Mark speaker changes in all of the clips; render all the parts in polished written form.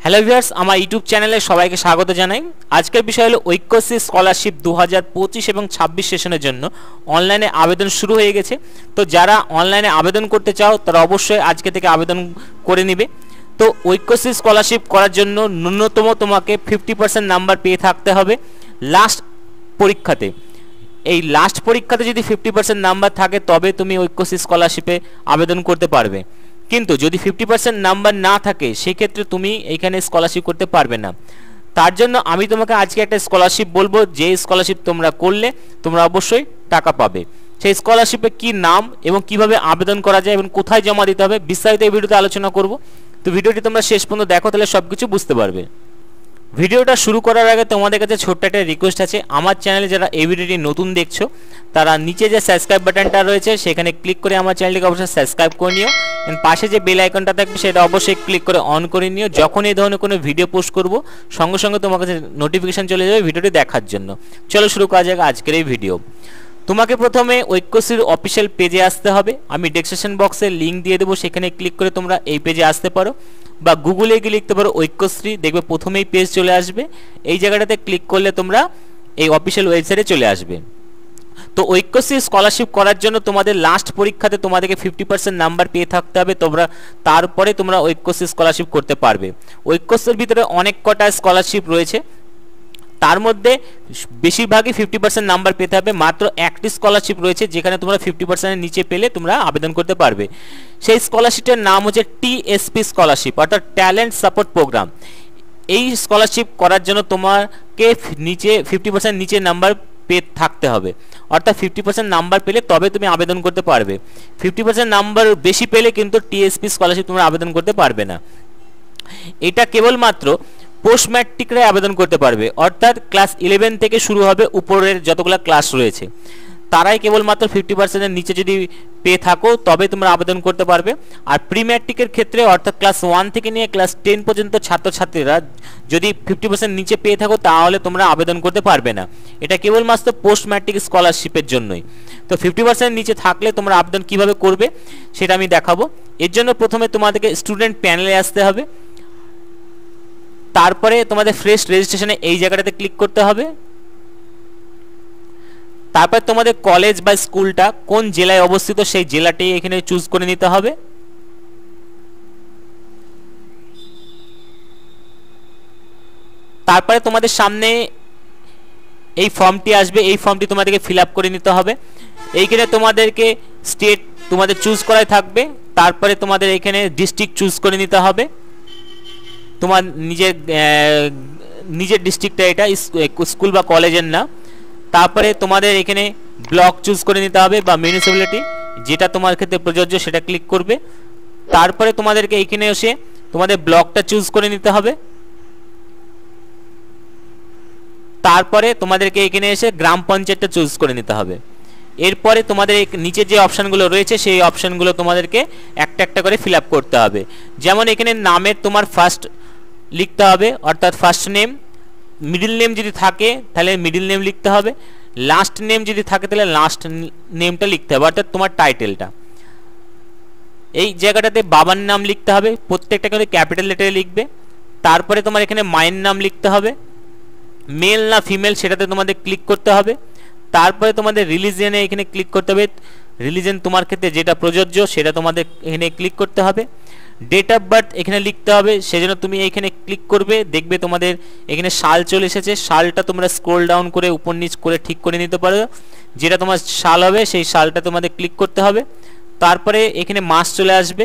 Speaker 1: Hello viewers, আমার YouTube চ্যানেলে সবাইকে স্বাগত জানাই। আজকের বিষয় হলো ঐক্যশ্রী স্কলারশিপ 2025 এবং 26 সেশনের জন্য অনলাইনে আবেদন শুরু হয়ে গেছে। তো যারা অনলাইনে আবেদন করতে চাও তারা অবশ্যই আজকে থেকে আবেদন করে নেবে। তো ঐক্যশ্রী স্কলারশিপ করার জন্য ন্যূনতম তোমাকে 50% নাম্বার পেয়ে থাকতে হবে লাস্ট পরীক্ষাতে। এই লাস্ট পরীক্ষাতে যদি 50% নাম্বার থাকে তবে তুমি ঐক্যশ্রী স্কলারশিপে আবেদন করতে পারবে। কিন্তু যদি 50% নাম্বার না থাকে সেক্ষেত্রে তুমি এইখানে স্কলারশিপ করতে পারবে না। তার জন্য আমি তোমাকে আজকে একটা স্কলারশিপ বলবো, যে স্কলারশিপ তোমরা করলে তোমরা অবশ্যই টাকা পাবে। সেই স্কলারশিপে কি নাম এবং কিভাবে আবেদন করা যায় এবং কোথায় জমা দিতে হবে বিস্তারিত এই ভিডিওতে আলোচনা করব। তো ভিডিওটি তোমরা শেষ পর্যন্ত দেখো, তাহলে সব কিছু বুঝতে পারবে। ভিডিওটা শুরু করার আগে তোমাদের কাছে ছোট্ট একটা রিকোয়েস্ট আছে। আমার চ্যানেলে যারা এই ভিডিওটি নতুন দেখছো তারা নিচে যে সাবস্ক্রাইব বাটনটা রয়েছে সেখানে ক্লিক করে আমার চ্যানেলটিকে অবশ্যই সাবস্ক্রাইব করে নিও। এন্ড পাশে যে বেল আইকনটা থাকবে সেটা অবশ্যই ক্লিক করে অন করে নিও। যখন এই ধরনের কোনো ভিডিও পোস্ট করব সঙ্গে সঙ্গে তোমার কাছে নোটিফিকেশন চলে যাবে ভিডিওটি দেখার জন্য। চলো শুরু করা যাক আজকের এই ভিডিও। তোমাকে প্রথমে ঐক্যশ্রীর অফিসিয়াল পেজে আসতে হবে। আমি ডেসক্রিপশন বক্সে লিঙ্ক দিয়ে দেবো, সেখানে ক্লিক করে তোমরা এই পেজে আসতে পারো, বা গুগলে গিয়ে লিখতে পারো ঐক্যশ্রী, দেখবে প্রথমেই পেজ চলে আসবে। এই জায়গাটাতে ক্লিক করলে তোমরা এই অফিসিয়াল ওয়েবসাইটে চলে আসবে। তো ঐক্যশ্রী স্কলারশিপ করার জন্য তোমাদের লাস্ট পরীক্ষাতে তোমাদেরকে 50% নাম্বার পেয়ে থাকতে হবে, তারপরে তোমরা ঐক্যশ্রী স্কলারশিপ করতে পারবে। ঐক্যশ্রীর ভিতরে অনেক কটা স্কলারশিপ রয়েছে, তার মধ্যে বেশিরভাগই 50% নাম্বার পেতে হবে। মাত্র একটি স্কলারশিপ রয়েছে যেখানে তোমরা 50%-এর নিচে পেলে তোমরা আবেদন করতে পারবে। সেই স্কলারশিপের নাম হচ্ছে টিএসপি স্কলারশিপ, অর্থাৎ ট্যালেন্ট সাপোর্ট প্রোগ্রাম। এই স্কলারশিপ করার জন্য তোমাকে নিচে 50% নিচে নাম্বার পেয়ে থাকতে হবে, অর্থাৎ 50% নাম্বার পেলে তবে তুমি আবেদন করতে পারবে। 50% নাম্বার বেশি পেলে কিন্তু টিএসপি স্কলারশিপ তোমরা আবেদন করতে পারবে না। এটা কেবলমাত্র পোস্ট ম্যাট্রিকরা আবেদন করতে পারবে, অর্থাৎ ক্লাস 11 থেকে শুরু হবে উপরের যতগুলো ক্লাস রয়েছে তারাই কেবলমাত্র 50%-এর নিচে যদি পেয়ে থাকো তবে তোমরা আবেদন করতে পারবে। আর প্রি ম্যাট্রিকের ক্ষেত্রে অর্থাৎ ক্লাস 1 থেকে নিয়ে ক্লাস 10 পর্যন্ত ছাত্রছাত্রীরা যদি 50% নিচে পেয়ে থাকো তাহলে তোমরা আবেদন করতে পারবে না। এটা কেবলমাত্র পোস্ট ম্যাট্রিক স্কলারশিপের জন্যই। তো 50% নিচে থাকলে তোমরা আবেদন কিভাবে করবে সেটা আমি দেখাবো। এর জন্য প্রথমে তোমাদেরকে স্টুডেন্ট প্যানেলে আসতে হবে, তারপরে তোমাদের ফ্রেশ রেজিস্ট্রেশনে এই জায়গাটাতে ক্লিক করতে হবে। তারপর তোমাদের কলেজ বা স্কুলটা কোন জেলায় অবস্থিত সেই জেলাটি এখানে চুজ করে নিতে হবে। তারপরে তোমাদের সামনে এই ফর্মটি আসবে, এই ফর্মটি তোমাদেরকে ফিল আপ করে নিতে হবে। এইখানে তোমাদেরকে স্টেট তোমাদের চুজ করাই থাকবে, তারপরে তোমাদের এখানে ডিস্ট্রিক্ট চুজ করে নিতে হবে। তোমার নিজের ডিস্ট্রিক্টটা, এটা স্কুল বা কলেজের না। তারপরে তোমাদের এখানে ব্লক চুজ করে নিতে হবে বা মিউনিসিপ্যালিটি, যেটা তোমার ক্ষেত্রে প্রযোজ্য সেটা ক্লিক করবে। তারপরে তোমাদেরকে এখানে এসে তোমাদের ব্লকটা চুজ করে নিতে হবে। তারপরে তোমাদেরকে এখানে এসে গ্রাম পঞ্চায়েতটা চুজ করে নিতে হবে। এরপরে তোমাদের নিচে যে অপশানগুলো রয়েছে সেই অপশানগুলো তোমাদেরকে একটা একটা করে ফিল আপ করতে হবে। যেমন এখানে নামের তোমার ফার্স্ট লিখতে হবে, অর্থাৎ ফার্স্ট নেম। মিডিল নেম যদি থাকে তাহলে মিডিল নেম লিখতে হবে। লাস্ট নেম যদি থাকে তাহলে লাস্ট নেমটা লিখতে হবে, অর্থাৎ তোমার টাইটেলটা। এই জায়গাটাতে বাবার নাম লিখতে হবে, প্রত্যেকটা কিন্তু ক্যাপিটাল লেটারে লিখবে। তারপরে তোমার এখানে মায়ের নাম লিখতে হবে, মেল না ফিমেল সেটাতে তোমাদের ক্লিক করতে হবে। তারপরে তোমাদের রিলিজিয়নে এখানে ক্লিক করতে হবে, রিলিজিয়ন তোমার ক্ষেত্রে যেটা প্রযোজ্য সেটা তোমাদের এখানে ক্লিক করতে হবে। ডেট অফ বার্থ এখানে লিখতে হবে, সেজন্য তুমি এখানে ক্লিক করবে, দেখবে তোমাদের এখানে সাল চলে এসেছে। সালটা তোমরা স্ক্রল ডাউন করে উপর নিচ করে ঠিক করে নিতে পারো, যেটা তোমার সাল হবে সেই সালটা তোমাদের ক্লিক করতে হবে। তারপরে এখানে মাস চলে আসবে,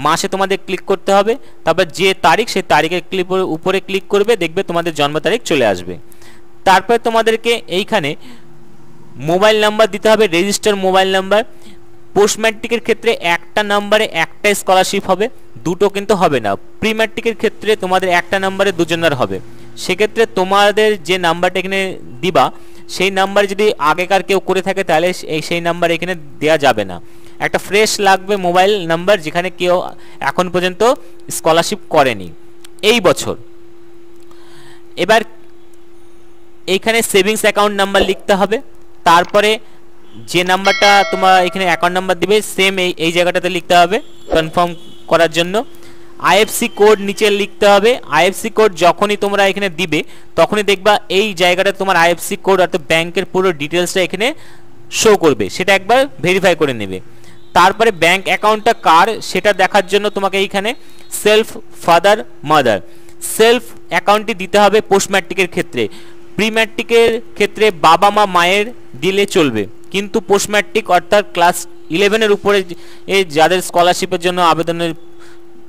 Speaker 1: মাসে তোমাদের ক্লিক করতে হবে। তারপর যে তারিখ সেই তারিখের উপরে ক্লিক করবে, দেখবে তোমাদের জন্ম তারিখ চলে আসবে। তারপরে তোমাদেরকে এইখানে মোবাইল নাম্বার দিতে হবে, রেজিস্টার মোবাইল নাম্বার। পোস্ট ম্যাট্রিকের ক্ষেত্রে একটা নাম্বারে একটা স্কলারশিপ হবে, দুটো কিন্তু হবে না। প্রি ম্যাট্রিকের ক্ষেত্রে তোমাদের একটা নাম্বারে দুজনের হবে। সেক্ষেত্রে তোমাদের যে নাম্বারটা এখানে দিবা সেই নাম্বার যদি আগেকার কেউ করে থাকে তাহলে সেই নাম্বার এখানে দেওয়া যাবে না। একটা ফ্রেশ লাগবে মোবাইল নাম্বার যেখানে কেউ এখন পর্যন্ত স্কলারশিপ করেনি এই বছর। এবার এইখানে সেভিংস অ্যাকাউন্ট নাম্বার লিখতে হবে। তারপরে যে নাম্বারটা তোমার এখানে অ্যাকাউন্ট নাম্বার দিবে সেম এই জায়গাটাতে লিখতে হবে কনফার্ম করার জন্য। আইএফসি কোড নিচে লিখতে হবে। আইএফসি কোড যখনই তোমরা এখানে দিবে তখনই দেখবা এই জায়গাটা তোমার আইএফসি কোড অর্থাৎ ব্যাংকের পুরো ডিটেলসটা এখানে শো করবে, সেটা একবার ভেরিফাই করে নেবে। তারপরে ব্যাংক অ্যাকাউন্টটা কার সেটা দেখার জন্য তোমাকে এইখানে সেলফ ফাদার মাদার সেলফ অ্যাকাউন্টটি দিতে হবে পোস্ট ম্যাট্রিকের ক্ষেত্রে। প্রি ম্যাট্রিকের ক্ষেত্রে বাবা মা মায়ের দিলে চলবে, কিন্তু পোস্ট ম্যাট্রিক অর্থাৎ ক্লাস 11-এর উপরে যাদের স্কলারশিপের জন্য আবেদন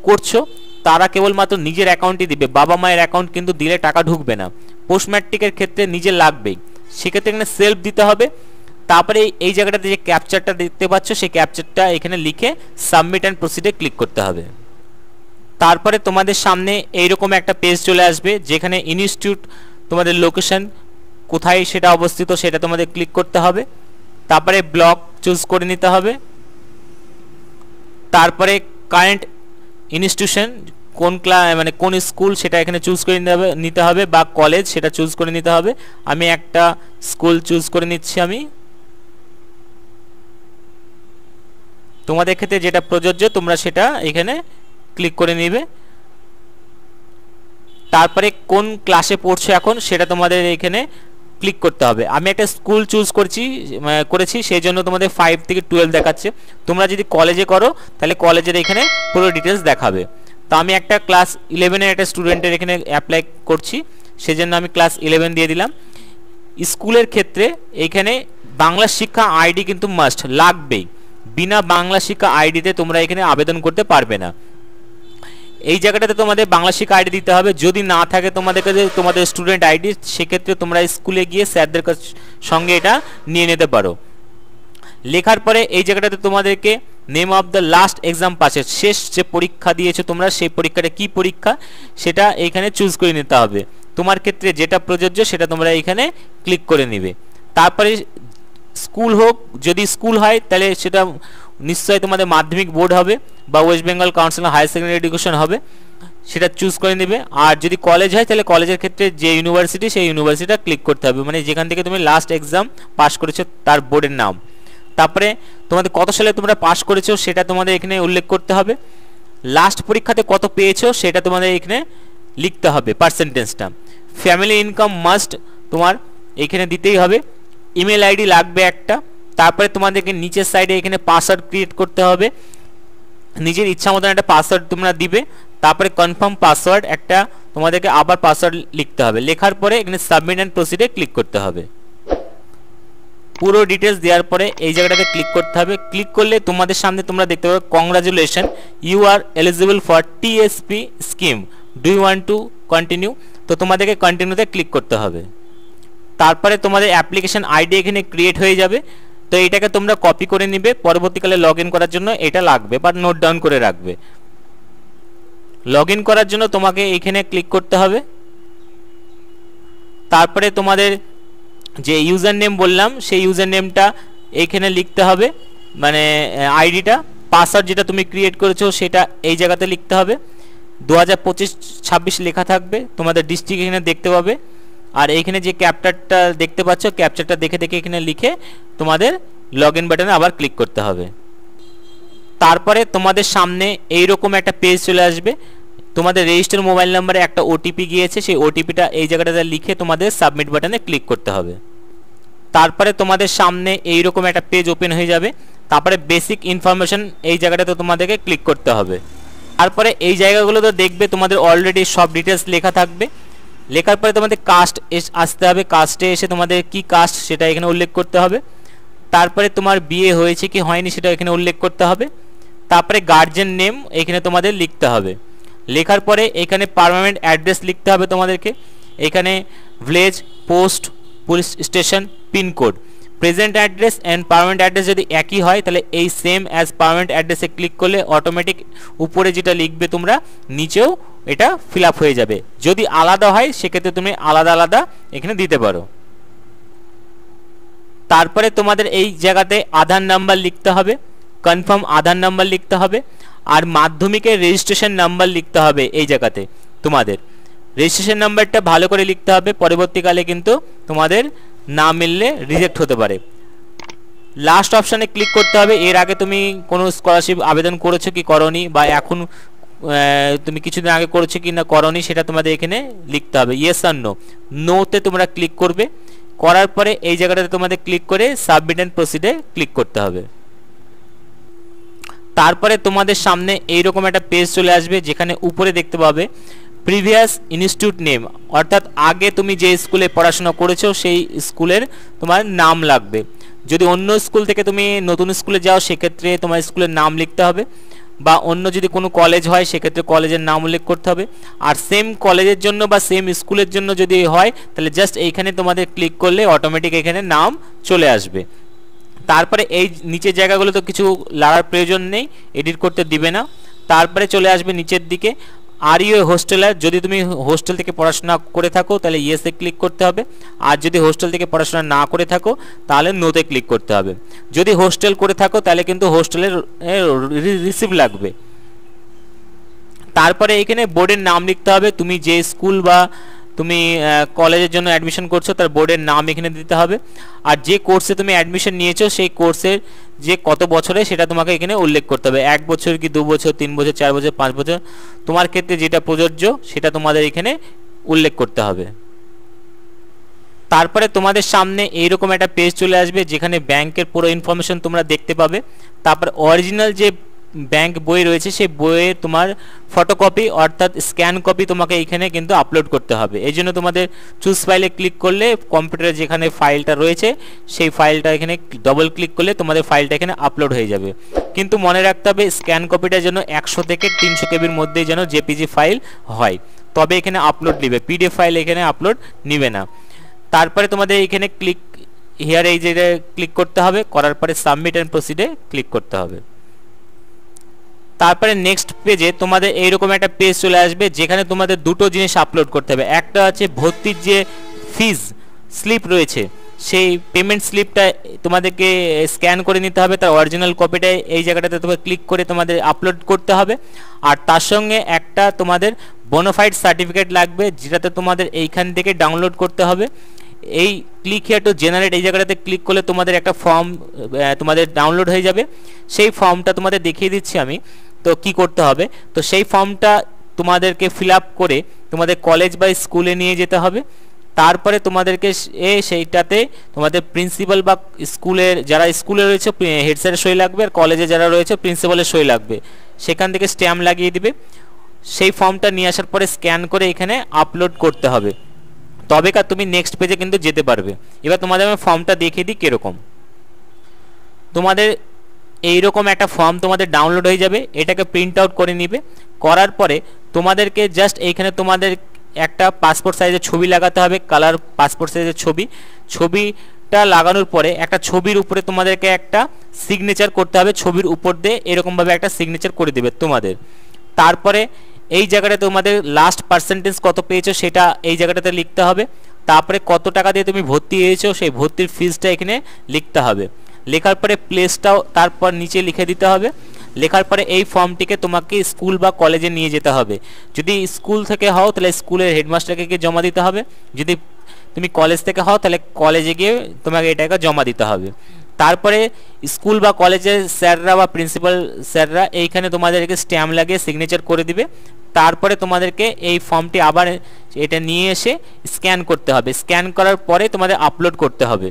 Speaker 1: করছো তারা কেবলমাত্র নিজের অ্যাকাউন্টই দিবে, বাবা মায়ের অ্যাকাউন্ট কিন্তু দিলে টাকা ঢুকবে না। পোস্ট ম্যাট্রিকের ক্ষেত্রে নিজের লাগবেই, সেক্ষেত্রে এখানে সেলফ দিতে হবে। তারপরে এই জায়গাটাতে যে ক্যাপচারটা দেখতে পাচ্ছ সেই ক্যাপচারটা এখানে লিখে সাবমিট অ্যান্ড প্রসিডে ক্লিক করতে হবে। তারপরে তোমাদের সামনে এইরকম একটা পেজ চলে আসবে যেখানে ইনস্টিটিউট তোমাদের লোকেশন কোথায় সেটা অবস্থিত সেটা তোমাদের ক্লিক করতে হবে। তারপরে ব্লক চুজ করে নিতে হবে। তারপরে কারেন্ট ইনস্টিটিউশন কোন মানে কোন স্কুল সেটা এখানে চুজ করে নিতে হবে বা কলেজ সেটা চুজ করে নিতে হবে। আমি একটা স্কুল চুজ করে নিচ্ছি। আমি তোমাদের ক্ষেত্রে যেটা প্রযোজ্য তোমরা সেটা এখানে ক্লিক করে নিবে। তারপরে কোন ক্লাসে পড়ছো এখন সেটা তোমাদের এখানে ক্লিক করতে হবে। আমি একটা স্কুল চুজ করেছি সেই জন্য তোমাদের 5 থেকে 12 দেখাচ্ছে। তোমরা যদি কলেজে করো তাহলে কলেজের এখানে পুরো ডিটেলস দেখাবে। তো আমি একটা ক্লাস 11-এর একটা স্টুডেন্টের এখানে অ্যাপ্লাই করছি, সেজন্য আমি ক্লাস 11 দিয়ে দিলাম। স্কুলের ক্ষেত্রে এখানে বাংলা শিক্ষা আইডি কিন্তু মাস্ট লাগবেই, বিনা বাংলা শিক্ষা আইডিতে তোমরা এখানে আবেদন করতে পারবে না। এই জায়গাটাতে তোমাদের বাংলা শিক্ষা আইডি দিতে হবে, যদি না থাকে তোমাদের কাছে তোমাদের স্টুডেন্ট আইডি সেক্ষেত্রে তোমরা স্কুলে গিয়ে স্যারদের সঙ্গে এটা নিয়ে নিতে পারো। লেখার পরে এই জায়গাটাতে তোমাদেরকে name of the last exam পাসের শেষ যে পরীক্ষা দিয়েছো তোমরা সেই পরীক্ষাটা কি পরীক্ষা সেটা এইখানে চুজ করে নিতে হবে। তোমার ক্ষেত্রে যেটা প্রযোজ্য সেটা তোমরা এইখানে ক্লিক করে নিবে। তারপরে স্কুল হোক, যদি স্কুল হয় তাহলে সেটা নিশ্চয়ই তোমাদের মাধ্যমিক বোর্ড হবে বা West Bengal council of higher secondary education হবে, সেটা চুজ করে নেবে। আর যদি কলেজ হয় তাহলে কলেজের ক্ষেত্রে যে ইউনিভার্সিটি সেই ইউনিভার্সিটিটা ক্লিক করতে হবে, মানে যেখান থেকে তুমি লাস্ট এক্সাম পাস করেছো তার বোর্ডের নাম। তারপরে তোমাদের কত সালে তোমরা পাস করেছো সেটা তোমাদের এখানে উল্লেখ করতে হবে। লাস্ট পরীক্ষাতে কত পেয়েছো সেটা তোমাদের এখানে লিখতে হবে পার্সেন্টেজটা। ফ্যামিলি ইনকাম মাস্ট তোমার এখানে দিতেই হবে। ইমেল আইডি লাগবে একটা। তারপরে তোমাদেরকে নিচের সাইডে এখানে পাসওয়ার্ড ক্রিয়েট করতে হবে, নিজের ইচ্ছা মতন একটা পাসওয়ার্ড তোমরা দিবে। তারপরে কনফার্ম পাসওয়ার্ড একটা তোমাদেরকে আবার পাসওয়ার্ড লিখতে হবে। লেখার পরে এখানে সাবমিট অ্যান্ড প্রসিডে ক্লিক করতে হবে। পুরো ডিটেলস দেওয়ার পরে এই জায়গাটাতে ক্লিক করতে হবে। ক্লিক করলে তোমাদের সামনে তোমরা দেখতে পাবে congratulation, you are eligible for TSP scheme, do you want to continue. তো তোমাদেরকে কন্টিনিউতে ক্লিক করতে হবে। তারপরে তোমাদের অ্যাপ্লিকেশন আইডি এখানে ক্রিয়েট হয়ে যাবে। তো এটাকে তোমরা কপি করে নিবে, পরবর্তীকালে লগ ইন করার জন্য এটা লাগবে বা নোট ডাউন করে রাখবে। লগ ইন করার জন্য তোমাকে এখানে ক্লিক করতে হবে। তারপরে তোমাদের যে ইউজার নেম বললাম সেই ইউজার নেমটা এইখানে লিখতে হবে, মানে আইডিটা। পাসওয়ার্ড যেটা তুমি ক্রিয়েট করেছো সেটা এই জায়গাতে লিখতে হবে। 2025-26 লেখা থাকবে। তোমাদের ডিস্ট্রিক্ট এখানে দেখতে পাবে। আর এইখানে যে ক্যাপচারটা দেখতে পাচ্ছ ক্যাপচারটা দেখে এখানে লিখে তোমাদের লগ ইন বাটনে আবার ক্লিক করতে হবে। তারপরে তোমাদের সামনে এইরকম একটা পেজ চলে আসবে। তোমাদের রেজিস্টার মোবাইল নাম্বারে একটা ওটিপি গিয়েছে, সেই ওটিপিটা এই জায়গাটাতে লিখে তোমাদের সাবমিট বাটনে ক্লিক করতে হবে। তারপরে তোমাদের সামনে এইরকম একটা পেজ ওপেন হয়ে যাবে। তারপরে বেসিক ইনফরমেশন এই জায়গাটাতে তোমাদেরকে ক্লিক করতে হবে। তারপরে এই জায়গাগুলো তো দেখবে তোমাদের অলরেডি সব ডিটেলস লেখা থাকবে। লেখার পরে তোমাদের কাস্ট আসতে হবে, কাস্টে এসে তোমাদের কি কাস্ট সেটা এখানে উল্লেখ করতে হবে। তারপরে তোমার বিয়ে হয়েছে কি হয়নি সেটা এখানে উল্লেখ করতে হবে। তারপরে গার্জিয়ান নেম এখানে তোমাদের লিখতে হবে। লেখার পরে এখানে পার্মানেন্ট অ্যাড্রেস লিখতে হবে তোমাদেরকে। এখানে village, post, police station, pincode. Present address and permanent address যদি একই হয় তাহলে এই সেম অ্যাজ পার্মানেন্ট অ্যাড্রেসে ক্লিক করলে অটোমেটিক উপরে যেটা লিখবে তোমরা নিচেও এটা ফিল আপ হয়ে যাবে। যদি আলাদা হয় সেক্ষেত্রে তুমি আলাদা আলাদা এখানে দিতে পারো। তারপরে তোমাদের এই জায়গাতে আধার নাম্বার লিখতে হবে, কনফার্ম আধার নাম্বার লিখতে হবে। আর মাধ্যমিকের রেজিস্ট্রেশন নাম্বার লিখতে হবে। এই জায়গাতে তোমাদের রেজিস্ট্রেশন নাম্বারটা ভালো করে লিখতে হবে, পরবর্তীকালে কিন্তু তোমাদের না মিললে রিজেক্ট হতে পারে। লাস্ট অপশানে ক্লিক করতে হবে। এর আগে তুমি কোনো স্কলারশিপ আবেদন করেছো কি করনি বা এখন তুমি কিছুদিন আগে করেছো কি না করনি সেটা তোমাদের এখানে লিখতে হবে, ইয়েস আর নো। নোতে তোমরা ক্লিক করবে, করার পরে এই জায়গাটাতে তোমাদের ক্লিক করে সাবমিট অ্যান্ড প্রসিডে ক্লিক করতে হবে। তারপরে তোমাদের সামনে এইরকম একটা পেজ চলে আসবে, যেখানে উপরে দেখতে পাবে প্রিভিয়াস ইনস্টিটিউট নেম, অর্থাৎ আগে তুমি যে স্কুলে পড়াশোনা করেছো সেই স্কুলের তোমার নাম লাগবে। যদি অন্য স্কুল থেকে তুমি নতুন স্কুলে যাও সেক্ষেত্রে তোমার স্কুলের নাম লিখতে হবে, বা অন্য যদি কোনো কলেজ হয় সেক্ষেত্রে কলেজের নাম উল্লেখ করতে হবে। আর সেম কলেজের জন্য বা সেম স্কুলের জন্য যদি হয় তাহলে জাস্ট এইখানে তোমাদের ক্লিক করলে অটোমেটিক এখানে নাম চলে আসবে। তারপরে এই নিচের জায়গাগুলো তো কিছু লাগার প্রয়োজন নেই, এডিট করতে দিবে না। তারপরে চলে আসবে নিচের দিকে আর ইউ এ হোস্টেলার, যদি তুমি হোস্টেল থেকে পড়াশোনা করে থাকো তাহলে ইয়েসে ক্লিক করতে হবে, আর যদি হোস্টেল থেকে পড়াশোনা না করে থাকো তাহলে নোতে ক্লিক করতে হবে। যদি হোস্টেল করে থাকো তাহলে কিন্তু হোস্টেলের রিসিভ লাগবে। তারপরে এখানে বোর্ডের নাম লিখতে হবে, তুমি যে স্কুল বা তুমি কলেজের জন্য অ্যাডমিশন করছো তার বোর্ডের নাম এখানে দিতে হবে, আর যে কোর্সে তুমি অ্যাডমিশন নিয়েছো সেই কোর্সের যে কত বছরে সেটা তোমাকে এখানে উল্লেখ করতে হবে, 1 বছর কি 2 বছর 3 বছর 4 বছর 5 বছর, তোমার ক্ষেত্রে যেটা প্রযোজ্য সেটা তোমাদের এখানে উল্লেখ করতে হবে। তারপরে তোমাদের সামনে এইরকম একটা পেজ চলে আসবে যেখানে ব্যাংকের পুরো ইনফরমেশন তোমরা দেখতে পাবে। তারপর অরিজিনাল যে ব্যাংক বই রয়েছে সেই বইয়ের তোমার ফটোকপি অর্থাৎ স্ক্যান কপি তোমাকে এখানে কিন্তু আপলোড করতে হবে। এই জন্য তোমাদের চুজ ফাইলে ক্লিক করলে কম্পিউটারে যেখানে ফাইলটা রয়েছে সেই ফাইলটা এখানে ডবল ক্লিক করলে তোমাদের ফাইলটা এখানে আপলোড হয়ে যাবে। কিন্তু মনে রাখতে হবে স্ক্যান কপিটা যেন 100 থেকে 300 কেবির মধ্যেই যেন জেপিজি ফাইল হয়, তবে এখানে আপলোড নেবে, পিডিএফ ফাইল এখানে আপলোড নেবে না। তারপরে তোমাদের এখানে ক্লিক হিয়ার এই জায়গায় ক্লিক করতে হবে, করার পরে সাবমিট অ্যান্ড প্রসিডে ক্লিক করতে হবে। তারপরে নেক্সট পেজে তোমাদের এইরকম একটা পেজ চলে আসবে যেখানে তোমাদের দুটো জিনিস আপলোড করতে হবে। একটা আছে ভর্তির যে ফিজ স্লিপ রয়েছে সেই পেমেন্ট স্লিপটা তোমাদেরকে স্ক্যান করে নিতে হবে, তার অরিজিনাল কপিটা এই জায়গাটাতে তোমার ক্লিক করে তোমাদের আপলোড করতে হবে। আর তার সঙ্গে একটা তোমাদের বোনাফাইড সার্টিফিকেট লাগবে যেটাতে তোমাদের এইখান থেকে ডাউনলোড করতে হবে। এই ক্লিক হিয়ার টু জেনারেট এই জায়গাটাতে ক্লিক করলে তোমাদের একটা ফর্ম তোমাদের ডাউনলোড হয়ে যাবে। সেই ফর্মটা তোমাদের দেখিয়ে দিচ্ছি আমি, তো কি করতে হবে, তো সেই ফর্মটা তোমাদেরকে ফিল আপ করে তোমাদের কলেজ বা স্কুলে নিয়ে যেতে হবে। তারপরে তোমাদেরকে সেইটাতে তোমাদের প্রিন্সিপাল বা স্কুলের যারা স্কুলে রয়েছে হেড স্যারের সই লাগবে, আর কলেজে যারা রয়েছে প্রিন্সিপালের সই লাগবে, সেখান থেকে স্ট্যাম্প লাগিয়ে দিবে। সেই ফর্মটা নিয়ে আসার পরে স্ক্যান করে এখানে আপলোড করতে হবে, তবে কার তুমি নেক্সট পেজে কিন্তু যেতে পারবে। এবার তোমাদের আমি ফর্মটা দেখিয়ে দিই কীরকম। তোমাদের এইরকম একটা ফর্ম তোমাদের ডাউনলোড হয়ে যাবে, এটাকে প্রিন্ট আউট করে নিবে। করার পরে তোমাদেরকে জাস্ট এইখানে তোমাদের একটা পাসপোর্ট সাইজের ছবি লাগাতে হবে, কালার পাসপোর্ট সাইজের ছবিটা লাগানোর পরে একটা ছবির উপরে তোমাদেরকে একটা সিগনেচার করতে হবে, ছবির উপর দিয়ে এরকমভাবে একটা সিগনেচার করে দেবে তোমাদের। তারপরে এই জায়গাটা তোমাদের লাস্ট পার্সেন্টেজ কত পেয়েছো সেটা এই জায়গাটাতে লিখতে হবে। তারপরে কত টাকা দিয়ে তুমি ভর্তি হয়েছো সেই ভর্তির ফিজটা এখানে লিখতে হবে। লেখার পরে প্লেসটাও তারপর নিচে লিখে দিতে হবে। লেখার পরে এই ফর্মটিকে তোমাকে স্কুল বা কলেজে নিয়ে যেতে হবে। যদি স্কুল থেকে হও তাহলে স্কুলের হেডমাস্টারকে গিয়ে জমা দিতে হবে, যদি তুমি কলেজ থেকে হও তাহলে কলেজে গিয়ে তোমাকে এটাকে জমা দিতে হবে। তারপরে স্কুল বা কলেজের স্যাররা বা প্রিন্সিপাল স্যাররা এইখানে তোমাদেরকে স্ট্যাম্প লাগিয়ে সিগনেচার করে দিবে। তারপরে তোমাদেরকে এই ফর্মটি আবার এটা নিয়ে এসে স্ক্যান করতে হবে, স্ক্যান করার পরে তোমাদের আপলোড করতে হবে।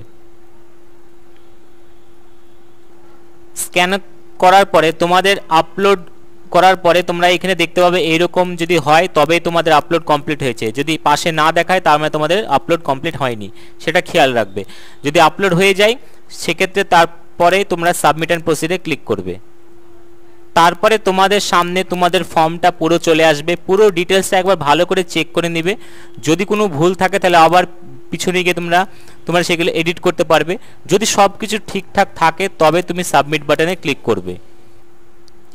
Speaker 1: স্ক্যান করার পরে তোমাদের আপলোড করার পরে তোমরা এখানে দেখতে পাবে এইরকম যদি হয় তবেই তোমাদের আপলোড কমপ্লিট হয়েছে, যদি পাশে না দেখায় তার মানে তোমাদের আপলোড কমপ্লিট হয়নি, সেটা খেয়াল রাখবে। যদি আপলোড হয়ে যায় সেক্ষেত্রে তারপরে তোমরা সাবমিট অ্যান্ড প্রসিডে ক্লিক করবে। তারপরে তোমাদের সামনে তোমাদের ফর্মটা পুরো চলে আসবে, পুরো ডিটেলসটা একবার ভালো করে চেক করে নিবে। যদি কোনো ভুল থাকে তাহলে আবার পিছনে গিয়ে তোমরা সেগুলো এডিট করতে পারবে। যদি সব কিছু ঠিকঠাক থাকে তবে তুমি সাবমিট বাটনে ক্লিক করবে।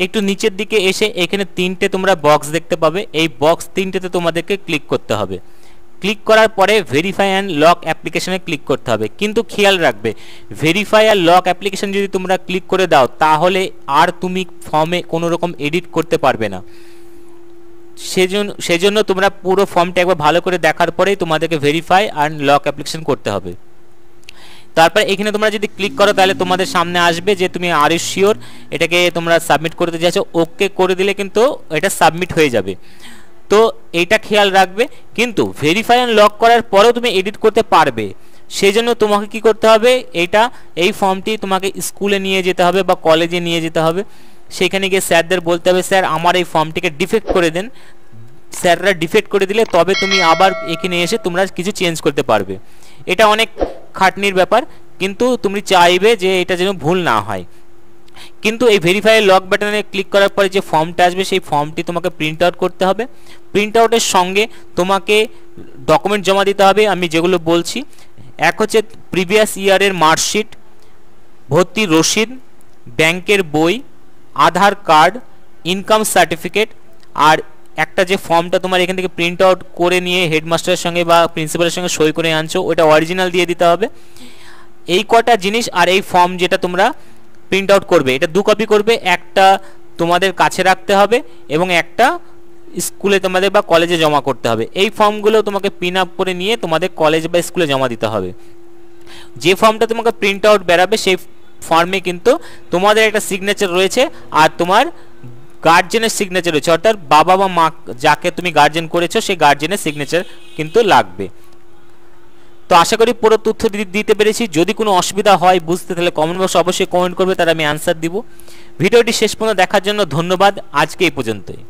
Speaker 1: একটু নিচের দিকে এসে এখানে 3টে তোমরা বক্স দেখতে পাবে, এই বক্স 3টেতে তোমাদেরকে ক্লিক করতে হবে। ক্লিক করার পরে ভেরিফাই অ্যান্ড লক অ্যাপ্লিকেশনে ক্লিক করতে হবে। কিন্তু খেয়াল রাখবে ভেরিফাই আর লক অ্যাপ্লিকেশন যদি তোমরা ক্লিক করে দাও তাহলে আর তুমি ফর্মে কোনো রকম এডিট করতে পারবে না। সেজন্য তোমরা পুরো ফর্মটা একবার ভালো করে দেখার পরেই তোমাদেরকে ভেরিফাই অ্যান্ড লক অ্যাপ্লিকেশন করতে হবে। তারপর এখানে তোমরা যদি ক্লিক করো তাহলে তোমাদের সামনে আসবে যে তুমি আর ইউ শিওর এটাকে তোমরা সাবমিট করতে চাইছো, ওকে করে দিলে কিন্তু এটা সাবমিট হয়ে যাবে। তো এইটা খেয়াল রাখবে, কিন্তু ভেরিফাই অ্যান্ড লক করার পরেও তুমি এডিট করতে পারবে। সেই জন্য তোমাকে কি করতে হবে, এই ফর্মটি তোমাকে স্কুলে নিয়ে যেতে হবে বা কলেজে নিয়ে যেতে হবে। সেখানে গিয়ে স্যারদের বলতে হবে স্যার আমার এই ফর্মটিকে ডিফেক্ট করে দেন। স্যাররা ডিফেক্ট করে দিলে তবে তুমি আবার এখানে এসে তোমরা কিছু চেঞ্জ করতে পারবে। এটা অনেক খাটনির ব্যাপার, কিন্তু তুমি চাইবে যে এটা যেন ভুল না হয়। কিন্তু এই ভেরিফাই লক বাটনে ক্লিক করার পরে যে ফর্মটা আসবে সেই ফর্মটি তোমাকে প্রিন্ট আউট করতে হবে। প্রিন্ট আউটের সঙ্গে তোমাকে ডকুমেন্ট জমা দিতে হবে আমি যেগুলো বলছি। এক হচ্ছে প্রিভিয়াস ইয়ারের মার্কশিট, ভর্তির রসিদ, ব্যাংকের বই, আধার কার্ড, ইনকাম সার্টিফিকেট, আর একটা যে ফর্মটা তোমার এখান থেকে প্রিন্ট আউট করে নিয়ে হেডমাস্টারের সঙ্গে বা প্রিন্সিপালের সঙ্গে সই করে আনছো ওটা অরিজিনাল দিয়ে দিতে হবে। এই কটা জিনিস আর এই ফর্ম যেটা তোমরা প্রিন্ট আউট করবে এটা 2 কপি করবে, একটা তোমাদের কাছে রাখতে হবে এবং একটা স্কুলে তোমাদের বা কলেজে জমা করতে হবে। এই ফর্মগুলো তোমাকে পিন আপ করে নিয়ে তোমাদের কলেজ বা স্কুলে জমা দিতে হবে। যে ফর্মটা তোমাকে প্রিন্ট আউট বেরাবে সেই ফর্মে কিন্তু তোমাদের একটা সিগনেচার রয়েছে আর তোমার গার্জেনের সিগনেচার রয়েছে, অর্থাৎ বাবা বা মা যাকে তুমি গার্জেন করেছো সেই গার্জেনের সিগনেচার কিন্তু লাগবে। তো আশা করি পুরো তথ্য দিতে পেরেছি। যদি কোনো অসুবিধা হয় বুঝতে তাহলে কমেন্ট বক্সে অবশ্যই কমেন্ট করবে, তার আমি অ্যান্সার দিব। ভিডিওটি শেষ পর্যন্ত দেখার জন্য ধন্যবাদ। আজকে এই পর্যন্তই।